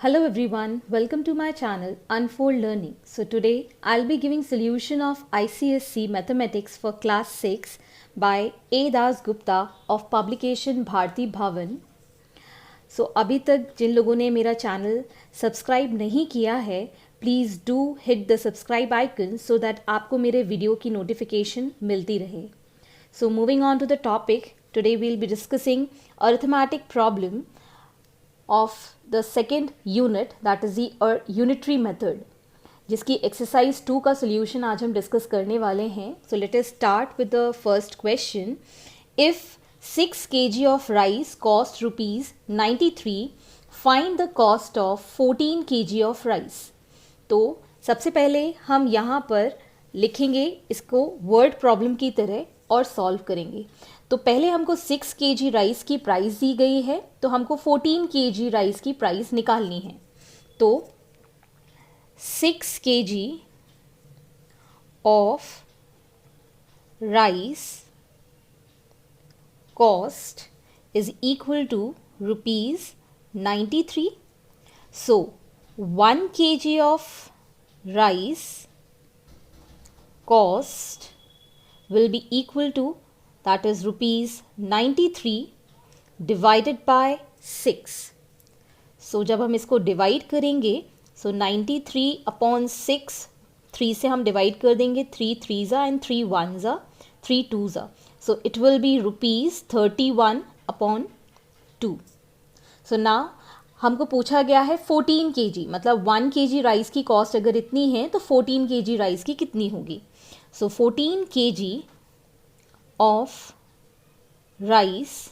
Hello everyone, welcome to my channel Unfold Learning. So today I'll be giving solution of ICSC Mathematics for class 6 by A. Das Gupta of publication Bharti Bhavan. So अभी तक जिन लोगों ने मेरा channel subscribe नहीं किया है, please do hit the subscribe icon so that आपको मेरे वीडियो की नोटिफिकेशन मिलती रहे. So moving on to the topic, today we'll be discussing arithmetic problem of the second unit, that is the unitary method, जिसकी exercise 2 का solution आज हम discuss करने वाले हैं. So let us start with the first question. If 6 kg of rice cost ₹93, find the cost of 14 kg of rice. तो सबसे पहले हम यहाँ पर लिखेंगे इसको वर्ड प्रॉब्लम की तरह और सॉल्व करेंगे. तो पहले हमको 6 kg राइस की प्राइस दी गई है, तो हमको 14 kg राइस की प्राइस निकालनी है. तो 6 kg of rice cost is equal to ₹93. So 1 kg of rice cost will be equal to, that is ₹93 divided by 6. So जब हम इसको डिवाइड करेंगे, so 93 upon 6, 3 से हम डिवाइड कर देंगे, 3 3s and 3 1s, 3 2s. So it will be ₹31 upon 2. So now हमको पूछा गया है 14 kg, मतलब 1 kg राइस की कॉस्ट अगर इतनी है तो 14 kg राइस की कितनी होगी. So 14 kg of rice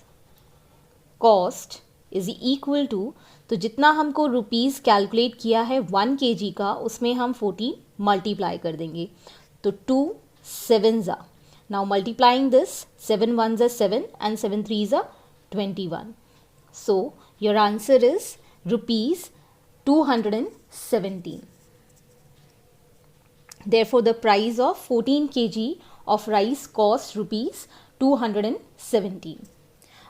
cost is equal to, तो जितना हमको रुपीज़ कैलकुलेट किया है 1 kg का, उसमें हम 14 मल्टीप्लाई कर देंगे. तो 2 7s. Now multiplying this, 7 1s 7 and 7 3s 21. So your answer is ₹217. Therefore, the price of 14 kg of rice cost ₹217.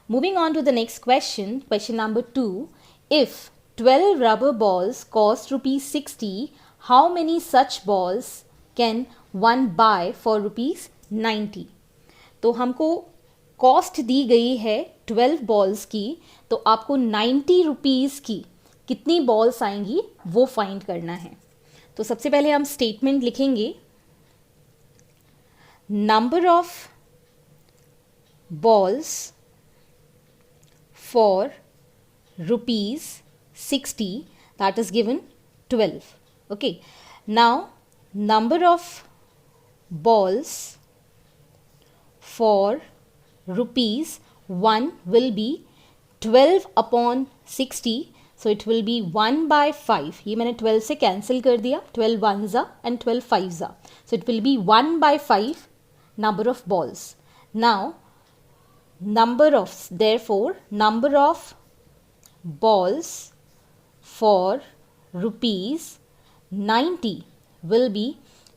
Moving on to the next question, question number 2. If 12 rubber balls cost ₹60, how many such balls can one buy for ₹90? तो हमको cost दी गई है 12 balls की, तो आपको 90 rupees की कितनी balls आएंगी वो फाइंड करना है. तो सबसे पहले हम स्टेटमेंट लिखेंगे. Number of balls for ₹60, that is given 12. Okay, now number of balls for ₹1 will be 12 upon 60. So it will be 1 by 5. ये मैंने 12 से कैंसिल कर दिया, 12 1s and 12 5s. So it will be 1 by 5 number of balls. Now therefore number of balls for ₹90 will be,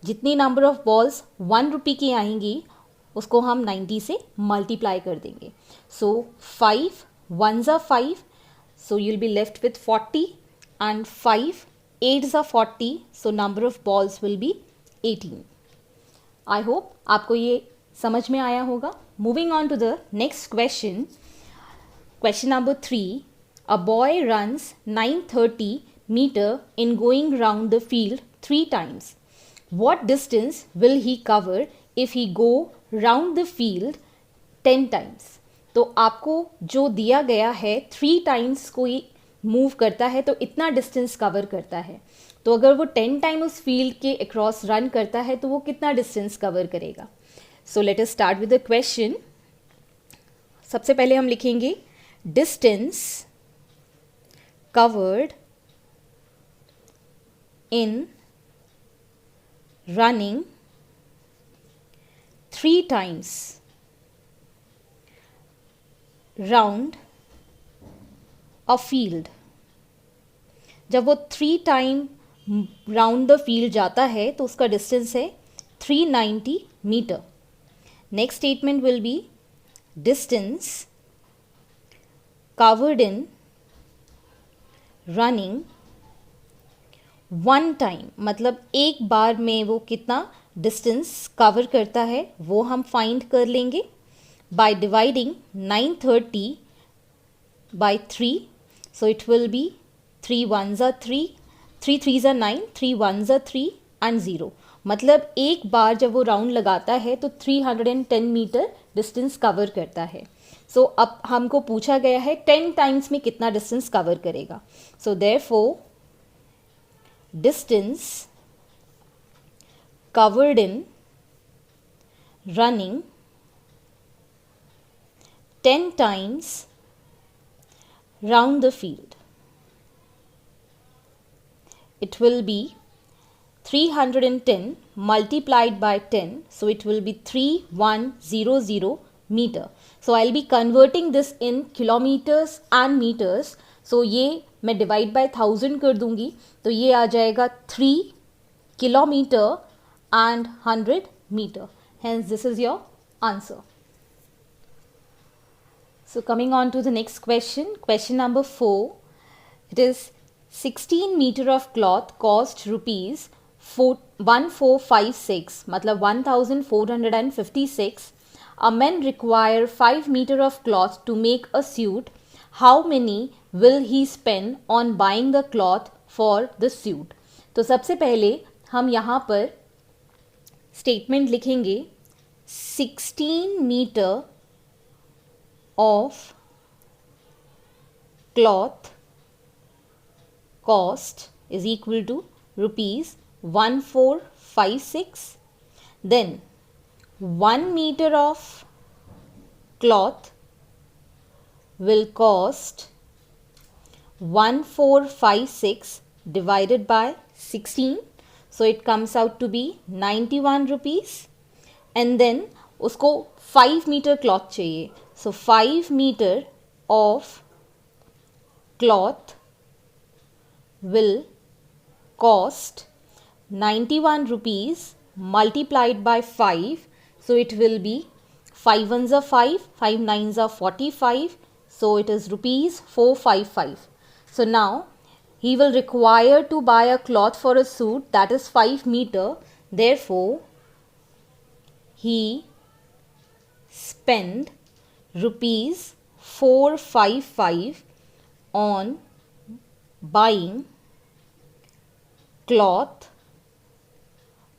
जितनी number of balls 1 रुपये की आएंगी उसको हम 90 से मल्टीप्लाई कर देंगे. So 5 1s 5. So you'll be left with 40 and 5 8s 40. So number of balls will be 18. I hope आपको ये समझ में आया होगा. Moving on to the next question. Question number 3. A boy runs 930 meter in going round the field 3 times. What distance will he cover if he go round the field 10 times? तो आपको जो दिया गया है 3 टाइम्स कोई move करता है तो इतना डिस्टेंस कवर करता है. तो अगर वो 10 टाइम उस फील्ड के अक्रॉस रन करता है तो वो कितना डिस्टेंस कवर करेगा. So let us start with the question. सबसे पहले हम लिखेंगे distance covered in running 3 times round a field. जब वो 3 टाइम राउंड द फील्ड जाता है तो उसका डिस्टेंस है 390 metre. Next statement will be distance covered in running one time मतलब एक बार में वो कितना डिस्टेंस कवर करता है वो हम फाइंड कर लेंगे by dividing 930 by 3. So it will be 3 ones are 3, 3 threes are 9, 3 ones are 3 and 0. मतलब एक बार जब वो राउंड लगाता है तो 310 मीटर डिस्टेंस कवर करता है. सो अब हमको पूछा गया है 10 टाइम्स में कितना डिस्टेंस कवर करेगा. So therefore distance covered in running 10 times round the field. It will be 310 multiplied by 10. So it will be 3100 meter. So I'll be converting this in kilometers and meters. So ये मैं divide by 1000 कर दूंगी तो ये आ जाएगा 3 kilometer and 100 meter. Hence this is your answer. So coming on to the next question, question number 4. It is 16 meter of cloth cost rupees 1456, मतलब 1456. A man require 5 meter of cloth to make a suit. How many will he spend on buying the cloth for the suit? तो सबसे पहले हम यहाँ पर statement लिखेंगे 16 metre of cloth cost is equal to rupees 1456. Then 1 meter of cloth will cost 1456 divided by 16. So it comes out to be 91 rupees. And then उसको 5 metre cloth चाहिए. So 5 meter of cloth will cost 91 rupees multiplied by 5. So it will be 5 ones are 5, 5 nines are 45. So it is rupees 455. So now he will require to buy a cloth for a suit that is 5 meter. Therefore, he spend rupees 455 on buying cloth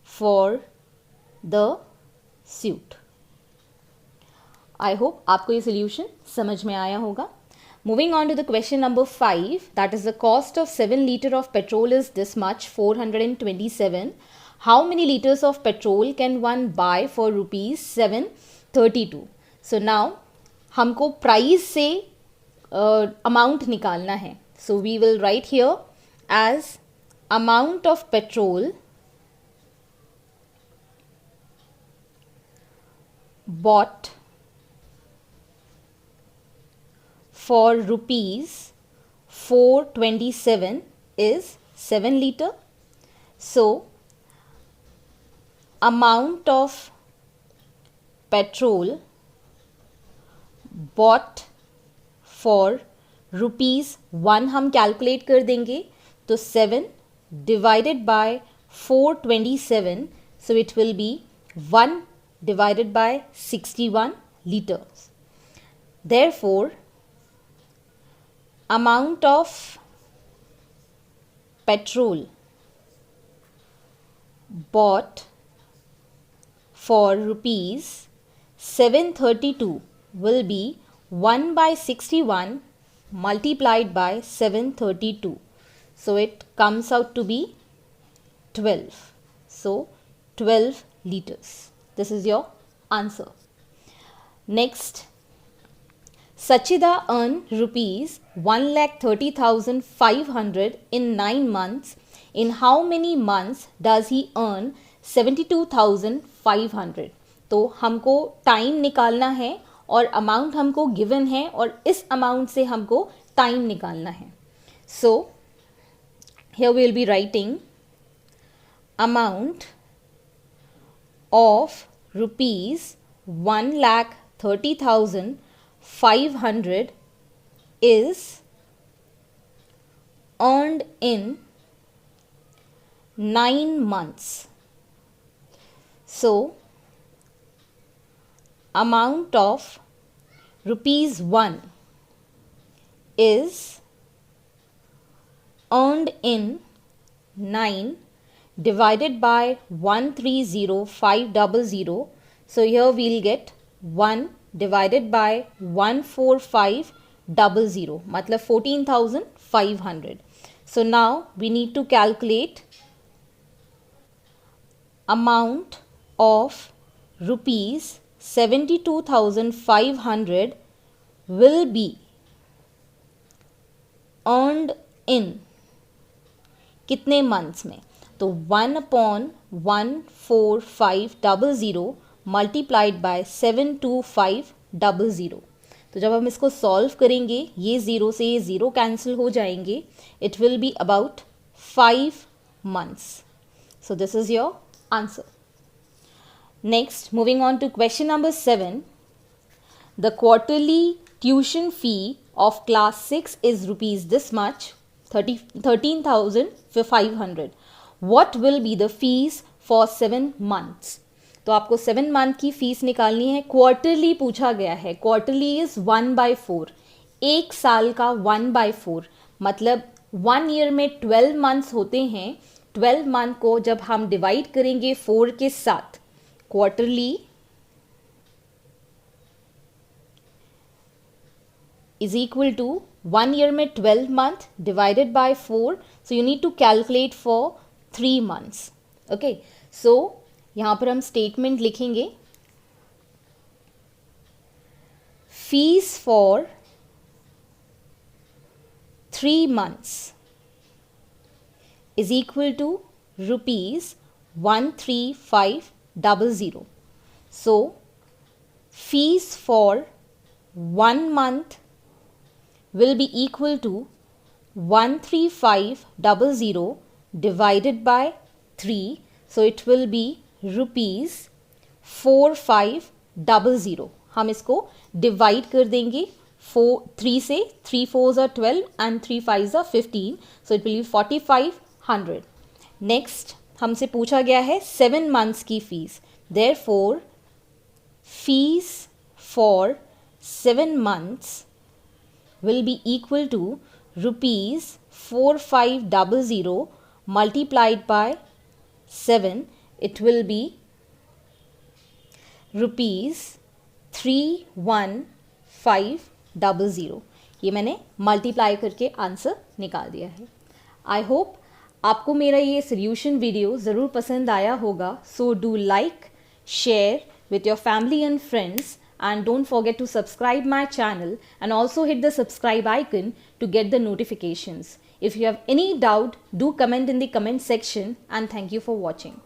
for the suit. I hope आपको ये solution समझ में आया होगा. Moving on to the question number 5, that is the cost of 7 liter of petrol is this much, 427. How many liters of petrol can one buy for rupees 732? So now हमको price से amount निकालना है. So we will write here as amount of petrol bought for rupees 427 is 7 liter. So amount of petrol bought for rupees 1 हम calculate कर देंगे तो 7 divided by 427. So it will be 1 divided by 61 liters. Therefore, amount of petrol bought for rupees 732 will be 1 by 61 multiplied by 732. So it comes out to be 12. So 12 liters. This is your answer. Next, Sachida earned rupees 1,30,500 in 9 months. In how many months does he earn 72,500? तो हमको time निकालना है और amount हमको given है और इस amount से हमको टाइम निकालना है. So here we will be writing amount of rupees 1,30,500 is earned in 9 months. So amount of rupees 1 is earned in 9 divided by 130,500. So here we'll get 1 divided by 14500, matlab 14,500. So now we need to calculate amount of rupees 72,500 will be earned in कितने months में. तो 1/14500 multiplied by 72500. तो जब हम इसको solve करेंगे ये zero से ये ज़ीरो कैंसिल हो जाएंगे. It will be about 5 months. So this is your answer. Next, moving on to question number 7. The quarterly tuition fee of class 6 is rupees this much, 13,500. What will be the fees for 7 months? तो आपको 7 month की fees निकालनी है. Quarterly पूछा गया है. Quarterly is 1/4. एक साल का 1/4 मतलब 1 ईयर में 12 मंथ्स होते हैं. 12 मंथ को जब हम डिवाइड करेंगे 4 के साथ, quarterly is equal to 1 year में 12 month divided by 4. So you need to calculate for 3 months. Okay. So यहाँ पर हम statement लिखेंगे. Fees for 3 months is equal to rupees 13,500. So fees for 1 month will be equal to 13,500 divided by 3. So it will be rupees 4,500. हम इसको divide कर देंगे 3 से. 3 4s are 12 and 3 5s are 15. So it will be 4,500. Next हमसे पूछा गया है 7 months की fees. Therefore fees for 7 months will be equal to rupees 4,500 multiplied by 7. It will be rupees 3,1,500. ये मैंने मल्टीप्लाई करके आंसर निकाल दिया है. आई होप आपको मेरा ये सोल्यूशन वीडियो ज़रूर पसंद आया होगा. So do like, share with your family and friends, and don't forget to subscribe my channel and also hit the subscribe icon to get the notifications. If you have any doubt, do comment in the comment section, and thank you for watching.